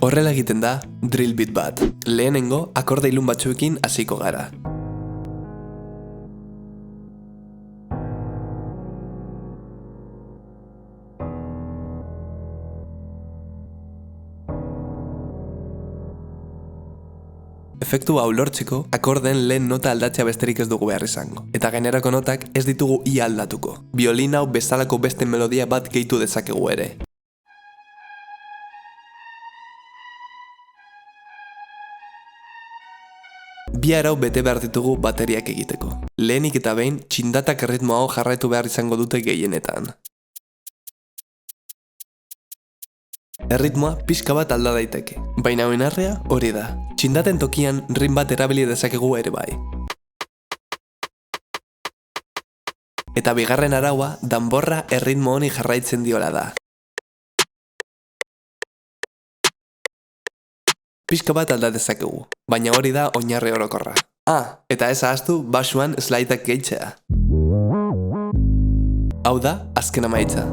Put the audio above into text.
Horrela egiten da drill beat bat. Lehenengo akorde ilun batzuekin hasiko gara. Efektu hau lortzeko, akordeen lehen nota aldatzea besterik ez dugu behar izango. Eta gainerako notak ez ditugu ia aldatuko. Biolin hau bezalako beste melodia bat gehitu dezakegu ere. Bi arau bete behar ditugu bateriak egiteko. Lehenik eta behin, txindatak erritmo hau jarraitu behar izango dute gehienetan. Erritmoa pixka bat alda daiteke, baina oinarria hori da. Txindaten tokian rin bat erabili dezakegu ere bai. Eta bigarren araua, danborra erritmo honi jarraitzen diola da. Pixka bat alda dezakegu, baina hori da oinarri orokorra. Eta ez ahaztu basuan slaideak gehitzea. Hau da azken emaitza.